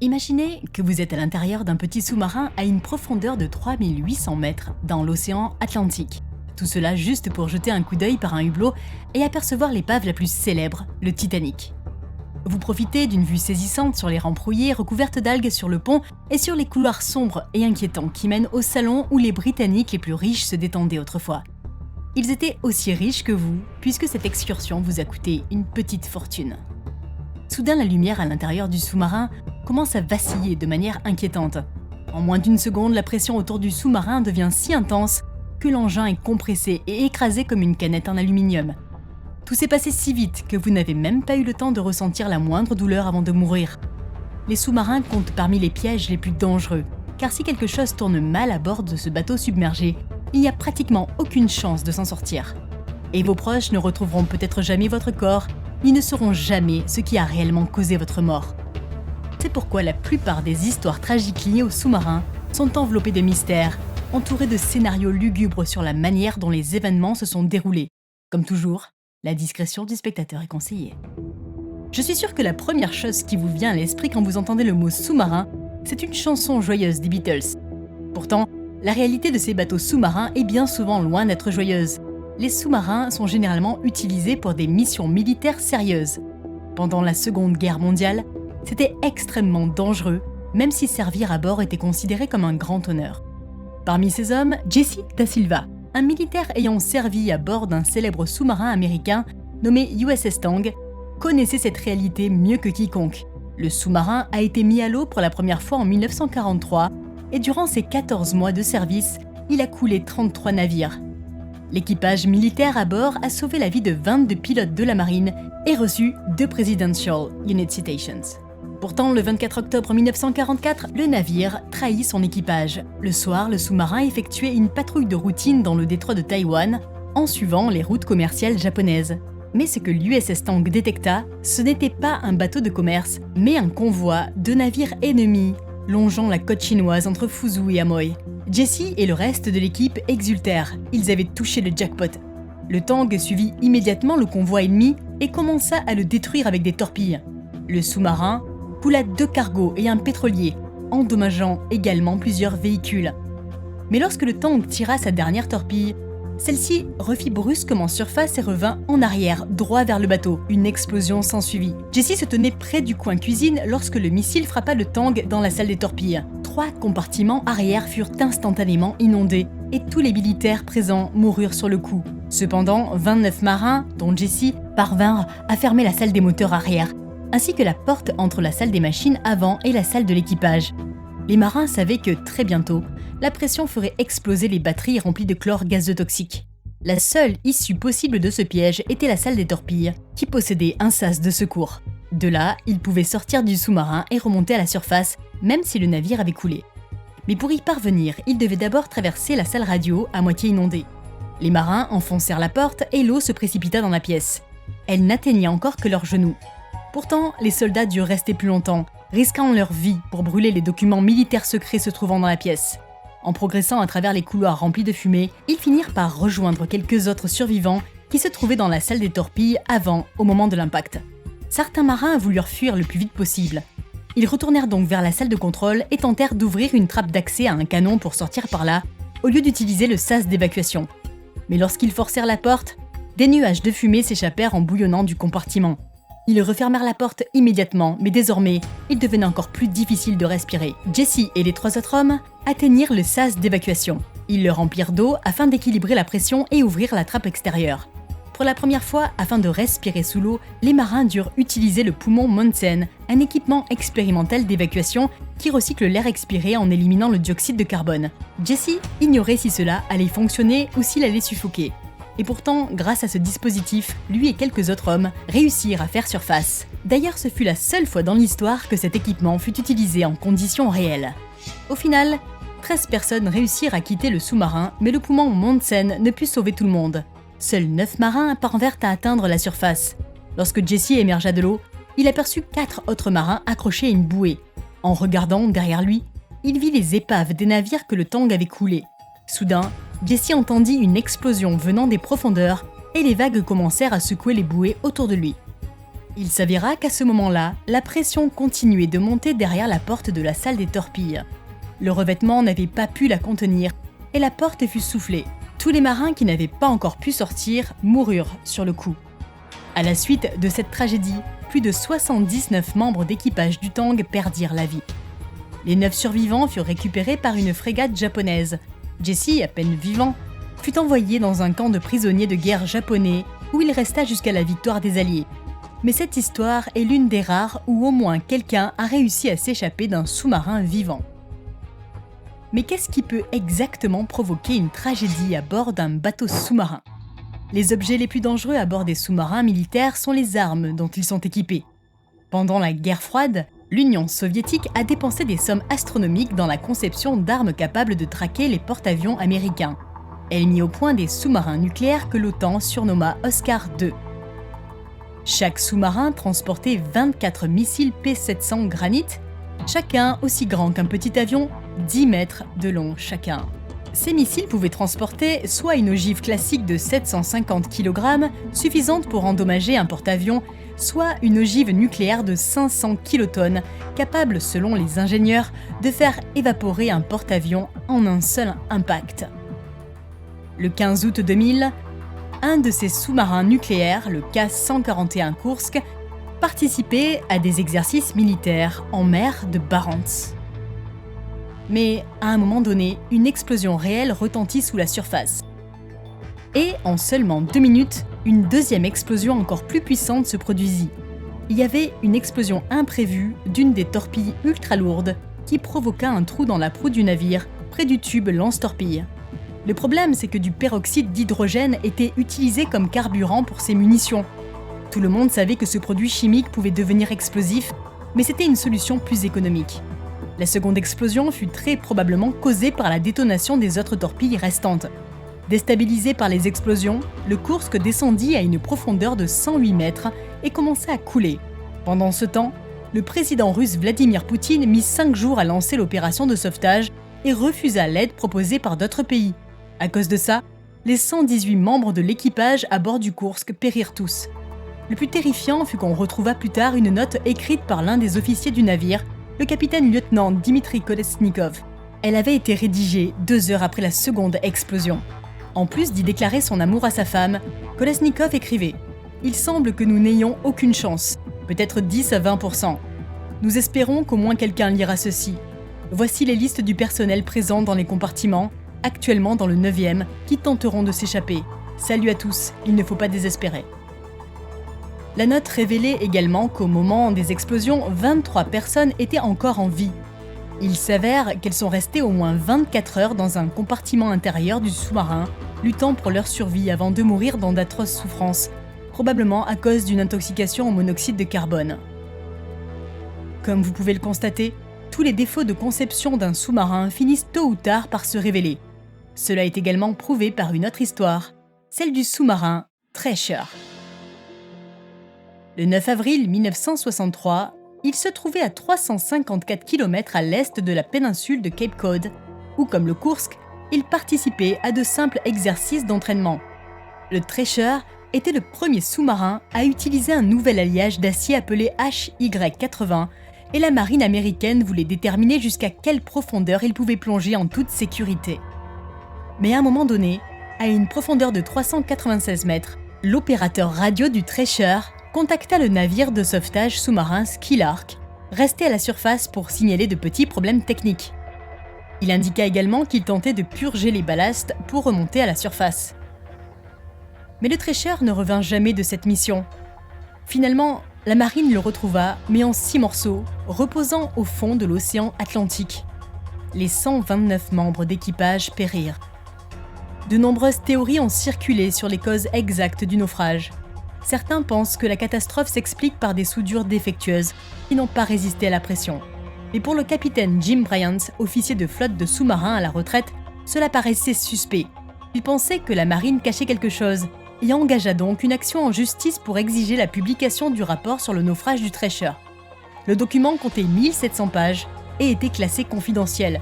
Imaginez que vous êtes à l'intérieur d'un petit sous-marin à une profondeur de 3800 mètres dans l'océan Atlantique. Tout cela juste pour jeter un coup d'œil par un hublot et apercevoir l'épave la plus célèbre, le Titanic. Vous profitez d'une vue saisissante sur les rampes rouillées recouvertes d'algues sur le pont et sur les couloirs sombres et inquiétants qui mènent au salon où les Britanniques les plus riches se détendaient autrefois. Ils étaient aussi riches que vous, puisque cette excursion vous a coûté une petite fortune. Soudain, la lumière à l'intérieur du sous-marin commence à vaciller de manière inquiétante. En moins d'une seconde, la pression autour du sous-marin devient si intense que l'engin est compressé et écrasé comme une canette en aluminium. Tout s'est passé si vite que vous n'avez même pas eu le temps de ressentir la moindre douleur avant de mourir. Les sous-marins comptent parmi les pièges les plus dangereux, car si quelque chose tourne mal à bord de ce bateau submergé, il n'y a pratiquement aucune chance de s'en sortir. Et vos proches ne retrouveront peut-être jamais votre corps, ni ne sauront jamais ce qui a réellement causé votre mort. C'est pourquoi la plupart des histoires tragiques liées aux sous-marins sont enveloppées de mystères, entourées de scénarios lugubres sur la manière dont les événements se sont déroulés. Comme toujours, la discrétion du spectateur est conseillée. Je suis sûre que la première chose qui vous vient à l'esprit quand vous entendez le mot sous-marin, c'est une chanson joyeuse des Beatles. Pourtant, la réalité de ces bateaux sous-marins est bien souvent loin d'être joyeuse. Les sous-marins sont généralement utilisés pour des missions militaires sérieuses. Pendant la Seconde Guerre mondiale, c'était extrêmement dangereux, même si servir à bord était considéré comme un grand honneur. Parmi ces hommes, Jesse Da Silva, un militaire ayant servi à bord d'un célèbre sous-marin américain nommé USS Tang, connaissait cette réalité mieux que quiconque. Le sous-marin a été mis à l'eau pour la première fois en 1943 et durant ses 14 mois de service, il a coulé 33 navires. L'équipage militaire à bord a sauvé la vie de 22 pilotes de la marine et reçu 2 Presidential Unit Citations. Pourtant, le 24 octobre 1944, le navire trahit son équipage. Le soir, le sous-marin effectuait une patrouille de routine dans le détroit de Taïwan, en suivant les routes commerciales japonaises. Mais ce que l'USS Tang détecta, ce n'était pas un bateau de commerce, mais un convoi de navires ennemis, longeant la côte chinoise entre Fuzhou et Amoy. Jesse et le reste de l'équipe exultèrent, ils avaient touché le jackpot. Le Tang suivit immédiatement le convoi ennemi et commença à le détruire avec des torpilles. Le sous-marin coula 2 cargos et un pétrolier, endommageant également plusieurs véhicules. Mais lorsque le Tang tira sa dernière torpille, celle-ci refit brusquement surface et revint en arrière, droit vers le bateau. Une explosion s'ensuivit. Jesse se tenait près du coin cuisine lorsque le missile frappa le Tang dans la salle des torpilles. 3 compartiments arrière furent instantanément inondés et tous les militaires présents moururent sur le coup. Cependant, 29 marins, dont Jesse, parvinrent à fermer la salle des moteurs arrière, ainsi que la porte entre la salle des machines avant et la salle de l'équipage. Les marins savaient que, très bientôt, la pression ferait exploser les batteries remplies de chlore gazeux toxique. La seule issue possible de ce piège était la salle des torpilles, qui possédait un sas de secours. De là, ils pouvaient sortir du sous-marin et remonter à la surface, même si le navire avait coulé. Mais pour y parvenir, ils devaient d'abord traverser la salle radio à moitié inondée. Les marins enfoncèrent la porte et l'eau se précipita dans la pièce. Elle n'atteignait encore que leurs genoux. Pourtant, les soldats durent rester plus longtemps, risquant leur vie pour brûler les documents militaires secrets se trouvant dans la pièce. En progressant à travers les couloirs remplis de fumée, ils finirent par rejoindre quelques autres survivants qui se trouvaient dans la salle des torpilles au moment de l'impact. Certains marins voulurent fuir le plus vite possible. Ils retournèrent donc vers la salle de contrôle et tentèrent d'ouvrir une trappe d'accès à un canon pour sortir par là, au lieu d'utiliser le sas d'évacuation. Mais lorsqu'ils forcèrent la porte, des nuages de fumée s'échappèrent en bouillonnant du compartiment. Ils refermèrent la porte immédiatement, mais désormais, il devenait encore plus difficile de respirer. Jesse et les 3 autres hommes atteignirent le sas d'évacuation. Ils le remplirent d'eau afin d'équilibrer la pression et ouvrir la trappe extérieure. Pour la première fois, afin de respirer sous l'eau, les marins durent utiliser le poumon Monsen, un équipement expérimental d'évacuation qui recycle l'air expiré en éliminant le dioxyde de carbone. Jesse ignorait si cela allait fonctionner ou s'il allait suffoquer. Et pourtant, grâce à ce dispositif, lui et quelques autres hommes réussirent à faire surface. D'ailleurs, ce fut la seule fois dans l'histoire que cet équipement fut utilisé en conditions réelles. Au final, 13 personnes réussirent à quitter le sous-marin, mais le poumon Monsen ne put sauver tout le monde. Seuls 9 marins parvinrent à atteindre la surface. Lorsque Jesse émergea de l'eau, il aperçut 4 autres marins accrochés à une bouée. En regardant derrière lui, il vit les épaves des navires que le Tang avait coulés. Soudain, Jesse entendit une explosion venant des profondeurs et les vagues commencèrent à secouer les bouées autour de lui. Il s'avéra qu'à ce moment-là, la pression continuait de monter derrière la porte de la salle des torpilles. Le revêtement n'avait pas pu la contenir et la porte fut soufflée. Tous les marins qui n'avaient pas encore pu sortir moururent sur le coup. À la suite de cette tragédie, plus de 79 membres d'équipage du Tang perdirent la vie. Les 9 survivants furent récupérés par une frégate japonaise. Jesse, à peine vivant, fut envoyé dans un camp de prisonniers de guerre japonais où il resta jusqu'à la victoire des Alliés. Mais cette histoire est l'une des rares où au moins quelqu'un a réussi à s'échapper d'un sous-marin vivant. Mais qu'est-ce qui peut exactement provoquer une tragédie à bord d'un bateau sous-marin ? Les objets les plus dangereux à bord des sous-marins militaires sont les armes dont ils sont équipés. Pendant la guerre froide, l'Union soviétique a dépensé des sommes astronomiques dans la conception d'armes capables de traquer les porte-avions américains. Elle mit au point des sous-marins nucléaires que l'OTAN surnomma Oscar II. Chaque sous-marin transportait 24 missiles P-700 Granit, chacun aussi grand qu'un petit avion, 10 mètres de long chacun. Ces missiles pouvaient transporter soit une ogive classique de 750 kg, suffisante pour endommager un porte-avions, soit une ogive nucléaire de 500 kilotonnes, capable, selon les ingénieurs, de faire évaporer un porte-avions en un seul impact. Le 15 août 2000, un de ces sous-marins nucléaires, le K-141 Kursk, participait à des exercices militaires en mer de Barents. Mais à un moment donné, une explosion réelle retentit sous la surface. Et en seulement 2 minutes, une deuxième explosion encore plus puissante se produisit. Il y avait une explosion imprévue d'une des torpilles ultra lourdes qui provoqua un trou dans la proue du navire, près du tube lance-torpille. Le problème, c'est que du peroxyde d'hydrogène était utilisé comme carburant pour ces munitions. Tout le monde savait que ce produit chimique pouvait devenir explosif, mais c'était une solution plus économique. La seconde explosion fut très probablement causée par la détonation des autres torpilles restantes. Déstabilisé par les explosions, le Kursk descendit à une profondeur de 108 mètres et commença à couler. Pendant ce temps, le président russe Vladimir Poutine mit 5 jours à lancer l'opération de sauvetage et refusa l'aide proposée par d'autres pays. À cause de ça, les 118 membres de l'équipage à bord du Kursk périrent tous. Le plus terrifiant fut qu'on retrouva plus tard une note écrite par l'un des officiers du navire, le capitaine-lieutenant Dmitri Kolesnikov. Elle avait été rédigée 2 heures après la seconde explosion. En plus d'y déclarer son amour à sa femme, Kolesnikov écrivait « Il semble que nous n'ayons aucune chance, peut-être 10 à 20%. Nous espérons qu'au moins quelqu'un lira ceci. Voici les listes du personnel présent dans les compartiments, actuellement dans le 9e, qui tenteront de s'échapper. Salut à tous, il ne faut pas désespérer. » La note révélait également qu'au moment des explosions, 23 personnes étaient encore en vie. Il s'avère qu'elles sont restées au moins 24 heures dans un compartiment intérieur du sous-marin, luttant pour leur survie avant de mourir dans d'atroces souffrances, probablement à cause d'une intoxication au monoxyde de carbone. Comme vous pouvez le constater, tous les défauts de conception d'un sous-marin finissent tôt ou tard par se révéler. Cela est également prouvé par une autre histoire, celle du sous-marin Treasure. Le 9 avril 1963, il se trouvait à 354 km à l'est de la péninsule de Cape Cod, où, comme le Kursk, il participait à de simples exercices d'entraînement. Le Treasure était le premier sous-marin à utiliser un nouvel alliage d'acier appelé HY80, et la marine américaine voulait déterminer jusqu'à quelle profondeur il pouvait plonger en toute sécurité. Mais à un moment donné, à une profondeur de 396 mètres, l'opérateur radio du Treasure contacta le navire de sauvetage sous-marin Skylark, resté à la surface pour signaler de petits problèmes techniques. Il indiqua également qu'il tentait de purger les ballasts pour remonter à la surface. Mais le Treasure ne revint jamais de cette mission. Finalement, la marine le retrouva, mais en 6 morceaux, reposant au fond de l'océan Atlantique. Les 129 membres d'équipage périrent. De nombreuses théories ont circulé sur les causes exactes du naufrage. Certains pensent que la catastrophe s'explique par des soudures défectueuses qui n'ont pas résisté à la pression. Mais pour le capitaine Jim Bryant, officier de flotte de sous-marins à la retraite, cela paraissait suspect. Il pensait que la marine cachait quelque chose et engagea donc une action en justice pour exiger la publication du rapport sur le naufrage du Treasure. Le document comptait 1700 pages et était classé confidentiel.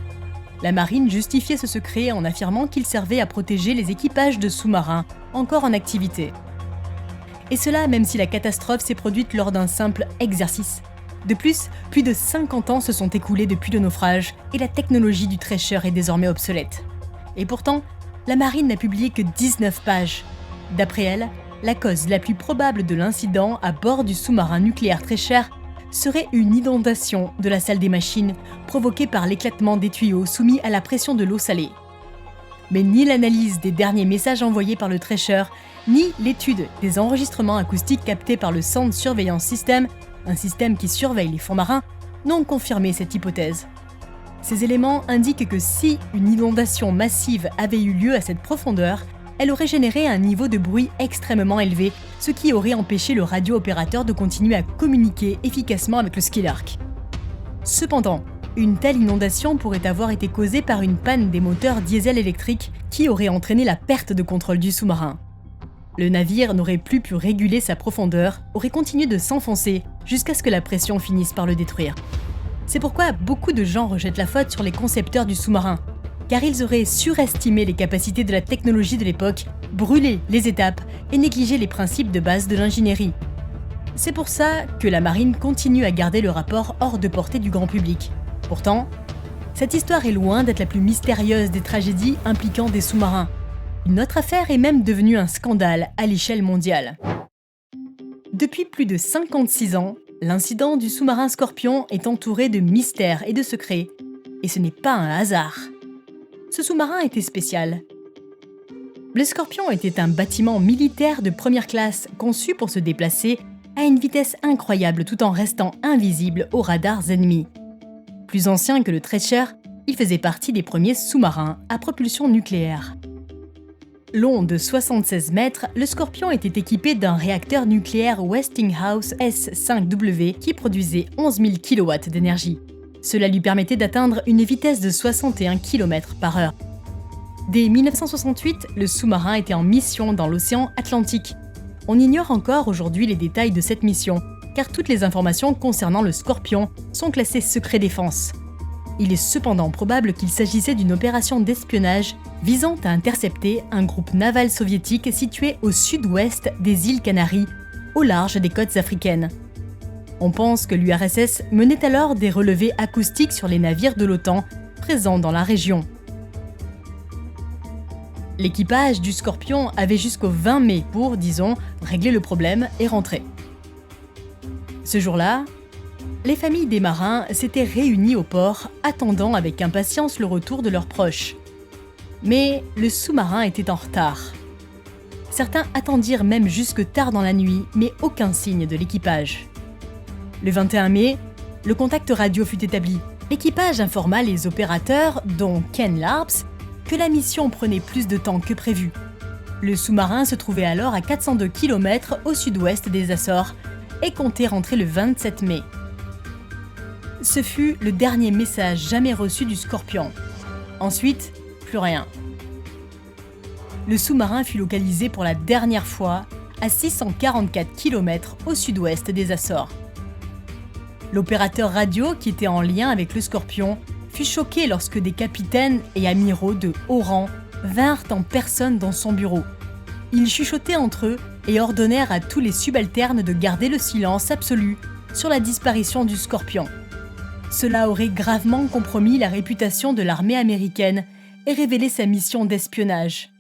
La marine justifiait ce secret en affirmant qu'il servait à protéger les équipages de sous-marins encore en activité. Et cela même si la catastrophe s'est produite lors d'un simple exercice. De plus de 50 ans se sont écoulés depuis le naufrage et la technologie du Treasure est désormais obsolète. Et pourtant, la marine n'a publié que 19 pages. D'après elle, la cause la plus probable de l'incident à bord du sous-marin nucléaire Treasure serait une inondation de la salle des machines provoquée par l'éclatement des tuyaux soumis à la pression de l'eau salée. Mais ni l'analyse des derniers messages envoyés par le Treasure, ni l'étude des enregistrements acoustiques captés par le Sound Surveillance System, un système qui surveille les fonds marins, n'ont confirmé cette hypothèse. Ces éléments indiquent que si une inondation massive avait eu lieu à cette profondeur, elle aurait généré un niveau de bruit extrêmement élevé, ce qui aurait empêché le radio-opérateur de continuer à communiquer efficacement avec le Skylark. Cependant, une telle inondation pourrait avoir été causée par une panne des moteurs diesel électriques qui aurait entraîné la perte de contrôle du sous-marin. Le navire n'aurait plus pu réguler sa profondeur, aurait continué de s'enfoncer jusqu'à ce que la pression finisse par le détruire. C'est pourquoi beaucoup de gens rejettent la faute sur les concepteurs du sous-marin, car ils auraient surestimé les capacités de la technologie de l'époque, brûlé les étapes et négligé les principes de base de l'ingénierie. C'est pour ça que la marine continue à garder le rapport hors de portée du grand public. Pourtant, cette histoire est loin d'être la plus mystérieuse des tragédies impliquant des sous-marins. Une autre affaire est même devenue un scandale à l'échelle mondiale. Depuis plus de 56 ans, l'incident du sous-marin Scorpion est entouré de mystères et de secrets. Et ce n'est pas un hasard. Ce sous-marin était spécial. Le Scorpion était un bâtiment militaire de première classe conçu pour se déplacer à une vitesse incroyable tout en restant invisible aux radars ennemis. Plus ancien que le Treasure, il faisait partie des premiers sous-marins à propulsion nucléaire. Long de 76 mètres, le Scorpion était équipé d'un réacteur nucléaire Westinghouse S5W qui produisait 11 000 kW d'énergie. Cela lui permettait d'atteindre une vitesse de 61 km/h. Dès 1968, le sous-marin était en mission dans l'océan Atlantique. On ignore encore aujourd'hui les détails de cette mission, car toutes les informations concernant le Scorpion sont classées secret défense. Il est cependant probable qu'il s'agissait d'une opération d'espionnage visant à intercepter un groupe naval soviétique situé au sud-ouest des îles Canaries, au large des côtes africaines. On pense que l'URSS menait alors des relevés acoustiques sur les navires de l'OTAN présents dans la région. L'équipage du Scorpion avait jusqu'au 20 mai pour, disons, régler le problème et rentrer. Ce jour-là, les familles des marins s'étaient réunies au port, attendant avec impatience le retour de leurs proches. Mais le sous-marin était en retard. Certains attendirent même jusque tard dans la nuit, mais aucun signe de l'équipage. Le 21 mai, le contact radio fut établi. L'équipage informa les opérateurs, dont Ken Larps, que la mission prenait plus de temps que prévu. Le sous-marin se trouvait alors à 402 km au sud-ouest des Açores et comptait rentrer le 27 mai. Ce fut le dernier message jamais reçu du Scorpion. Ensuite, plus rien. Le sous-marin fut localisé pour la dernière fois à 644 km au sud-ouest des Açores. L'opérateur radio qui était en lien avec le Scorpion fut choqué lorsque des capitaines et amiraux de haut rang vinrent en personne dans son bureau. Ils chuchotaient entre eux et ordonnèrent à tous les subalternes de garder le silence absolu sur la disparition du Scorpion. Cela aurait gravement compromis la réputation de l'armée américaine et révélé sa mission d'espionnage.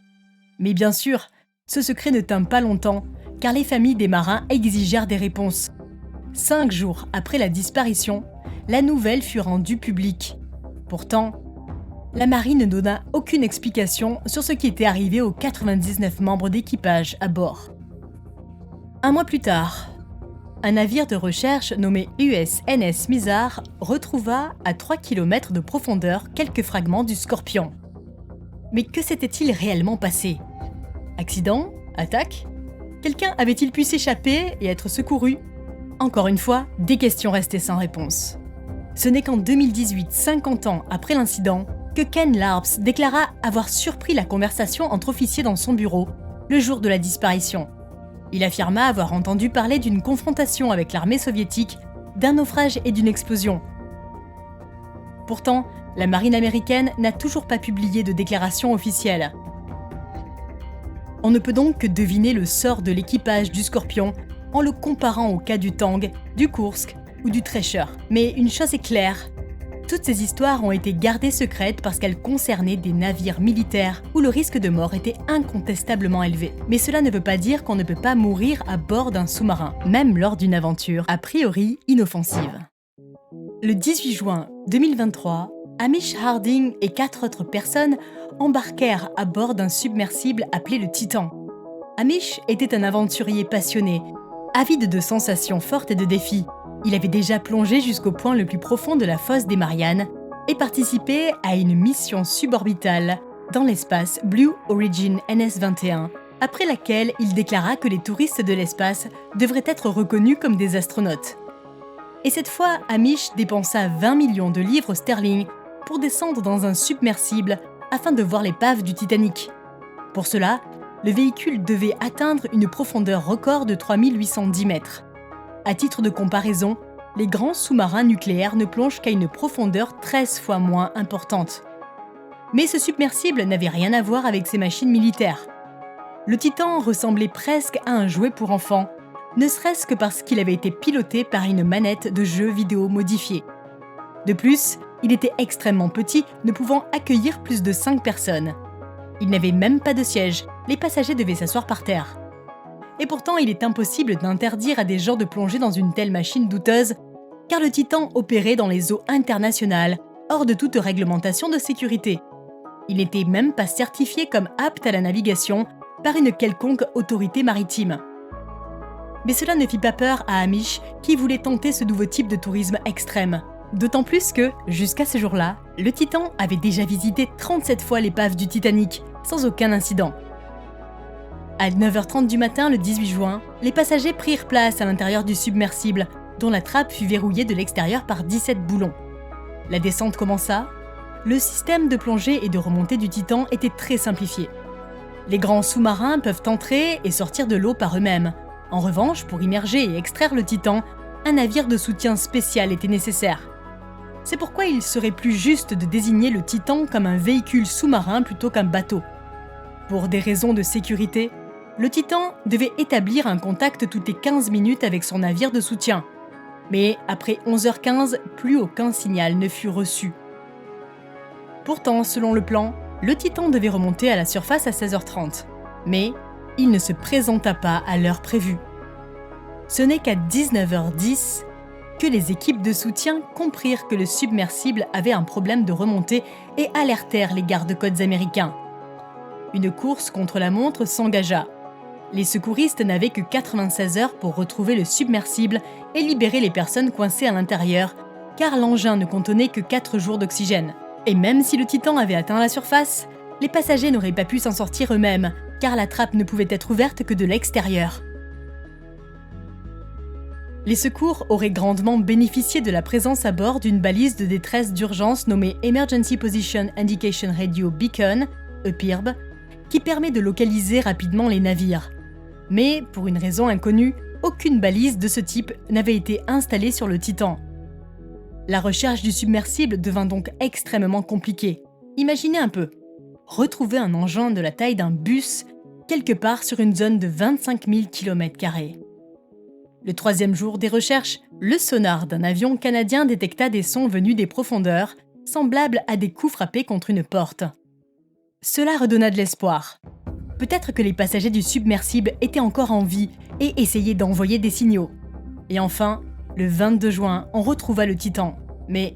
Mais bien sûr, ce secret ne tint pas longtemps, car les familles des marins exigèrent des réponses. 5 jours après la disparition, la nouvelle fut rendue publique. Pourtant, la marine ne donna aucune explication sur ce qui était arrivé aux 99 membres d'équipage à bord. Un mois plus tard, un navire de recherche nommé USNS Mizar retrouva à 3 km de profondeur quelques fragments du Scorpion. Mais que s'était-il réellement passé? Accident? Attaque? Quelqu'un avait-il pu s'échapper et être secouru? Encore une fois, des questions restaient sans réponse. Ce n'est qu'en 2018, 50 ans après l'incident, que Ken Larps déclara avoir surpris la conversation entre officiers dans son bureau le jour de la disparition. Il affirma avoir entendu parler d'une confrontation avec l'armée soviétique, d'un naufrage et d'une explosion. Pourtant, la marine américaine n'a toujours pas publié de déclaration officielle. On ne peut donc que deviner le sort de l'équipage du Scorpion en le comparant au cas du Tang, du Kursk ou du Thresher. Mais une chose est claire, toutes ces histoires ont été gardées secrètes parce qu'elles concernaient des navires militaires où le risque de mort était incontestablement élevé. Mais cela ne veut pas dire qu'on ne peut pas mourir à bord d'un sous-marin, même lors d'une aventure a priori inoffensive. Le 18 juin 2023, Hamish Harding et 4 autres personnes embarquèrent à bord d'un submersible appelé le Titan. Hamish était un aventurier passionné, avide de sensations fortes et de défis. Il avait déjà plongé jusqu'au point le plus profond de la fosse des Mariannes et participé à une mission suborbitale dans l'espace Blue Origin NS-21, après laquelle il déclara que les touristes de l'espace devraient être reconnus comme des astronautes. Et cette fois, Hamish dépensa 20 millions de livres sterling pour descendre dans un submersible afin de voir l'épave du Titanic. Pour cela, le véhicule devait atteindre une profondeur record de 3810 mètres. À titre de comparaison, les grands sous-marins nucléaires ne plongent qu'à une profondeur 13 fois moins importante. Mais ce submersible n'avait rien à voir avec ces machines militaires. Le Titan ressemblait presque à un jouet pour enfants, ne serait-ce que parce qu'il avait été piloté par une manette de jeu vidéo modifiée. De plus, il était extrêmement petit, ne pouvant accueillir plus de 5 personnes. Il n'avait même pas de siège, les passagers devaient s'asseoir par terre. Et pourtant, il est impossible d'interdire à des gens de plonger dans une telle machine douteuse, car le Titan opérait dans les eaux internationales, hors de toute réglementation de sécurité. Il n'était même pas certifié comme apte à la navigation par une quelconque autorité maritime. Mais cela ne fit pas peur à Hamish, qui voulait tenter ce nouveau type de tourisme extrême. D'autant plus que, jusqu'à ce jour-là, le Titan avait déjà visité 37 fois l'épave du Titanic, sans aucun incident. À 9h30 du matin, le 18 juin, les passagers prirent place à l'intérieur du submersible, dont la trappe fut verrouillée de l'extérieur par 17 boulons. La descente commença. Le système de plongée et de remontée du Titan était très simplifié. Les grands sous-marins peuvent entrer et sortir de l'eau par eux-mêmes. En revanche, pour immerger et extraire le Titan, un navire de soutien spécial était nécessaire. C'est pourquoi il serait plus juste de désigner le Titan comme un véhicule sous-marin plutôt qu'un bateau. Pour des raisons de sécurité, le Titan devait établir un contact toutes les 15 minutes avec son navire de soutien. Mais après 11h15, plus aucun signal ne fut reçu. Pourtant, selon le plan, le Titan devait remonter à la surface à 16h30. Mais il ne se présenta pas à l'heure prévue. Ce n'est qu'à 19h10 que les équipes de soutien comprirent que le submersible avait un problème de remontée et alertèrent les gardes-côtes américains. Une course contre la montre s'engagea. Les secouristes n'avaient que 96 heures pour retrouver le submersible et libérer les personnes coincées à l'intérieur, car l'engin ne contenait que 4 jours d'oxygène. Et même si le Titan avait atteint la surface, les passagers n'auraient pas pu s'en sortir eux-mêmes, car la trappe ne pouvait être ouverte que de l'extérieur. Les secours auraient grandement bénéficié de la présence à bord d'une balise de détresse d'urgence nommée Emergency Position Indication Radio Beacon, EPIRB, qui permet de localiser rapidement les navires. Mais, pour une raison inconnue, aucune balise de ce type n'avait été installée sur le Titan. La recherche du submersible devint donc extrêmement compliquée. Imaginez un peu, retrouver un engin de la taille d'un bus quelque part sur une zone de 25 000 km². Le 3e jour des recherches, le sonar d'un avion canadien détecta des sons venus des profondeurs, semblables à des coups frappés contre une porte. Cela redonna de l'espoir. Peut-être que les passagers du submersible étaient encore en vie et essayaient d'envoyer des signaux. Et enfin, le 22 juin, on retrouva le Titan, mais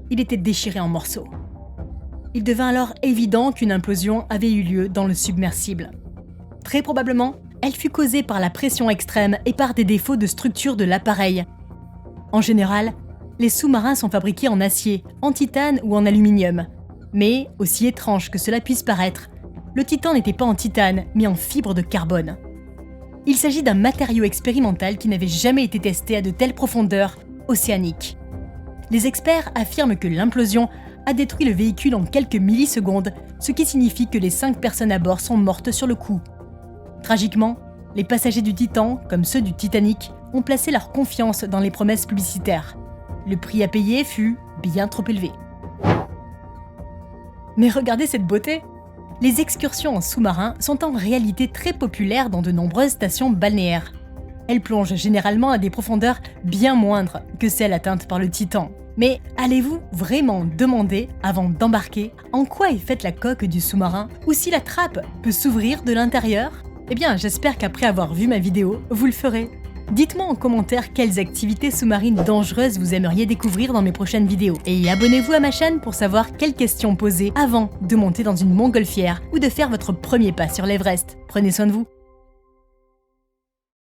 il était déchiré en morceaux. Il devint alors évident qu'une implosion avait eu lieu dans le submersible. Très probablement, elle fut causée par la pression extrême et par des défauts de structure de l'appareil. En général, les sous-marins sont fabriqués en acier, en titane ou en aluminium. Mais, aussi étrange que cela puisse paraître, le Titan n'était pas en titane, mais en fibre de carbone. Il s'agit d'un matériau expérimental qui n'avait jamais été testé à de telles profondeurs océaniques. Les experts affirment que l'implosion a détruit le véhicule en quelques millisecondes, ce qui signifie que les 5 personnes à bord sont mortes sur le coup. Tragiquement, les passagers du Titan, comme ceux du Titanic, ont placé leur confiance dans les promesses publicitaires. Le prix à payer fut bien trop élevé. Mais regardez cette beauté! Les excursions en sous-marin sont en réalité très populaires dans de nombreuses stations balnéaires. Elles plongent généralement à des profondeurs bien moindres que celles atteintes par le Titan. Mais allez-vous vraiment demander, avant d'embarquer, en quoi est faite la coque du sous-marin ou si la trappe peut s'ouvrir de l'intérieur? Eh bien, j'espère qu'après avoir vu ma vidéo, vous le ferez. Dites-moi en commentaire quelles activités sous-marines dangereuses vous aimeriez découvrir dans mes prochaines vidéos. Et abonnez-vous à ma chaîne pour savoir quelles questions poser avant de monter dans une montgolfière ou de faire votre premier pas sur l'Everest. Prenez soin de vous.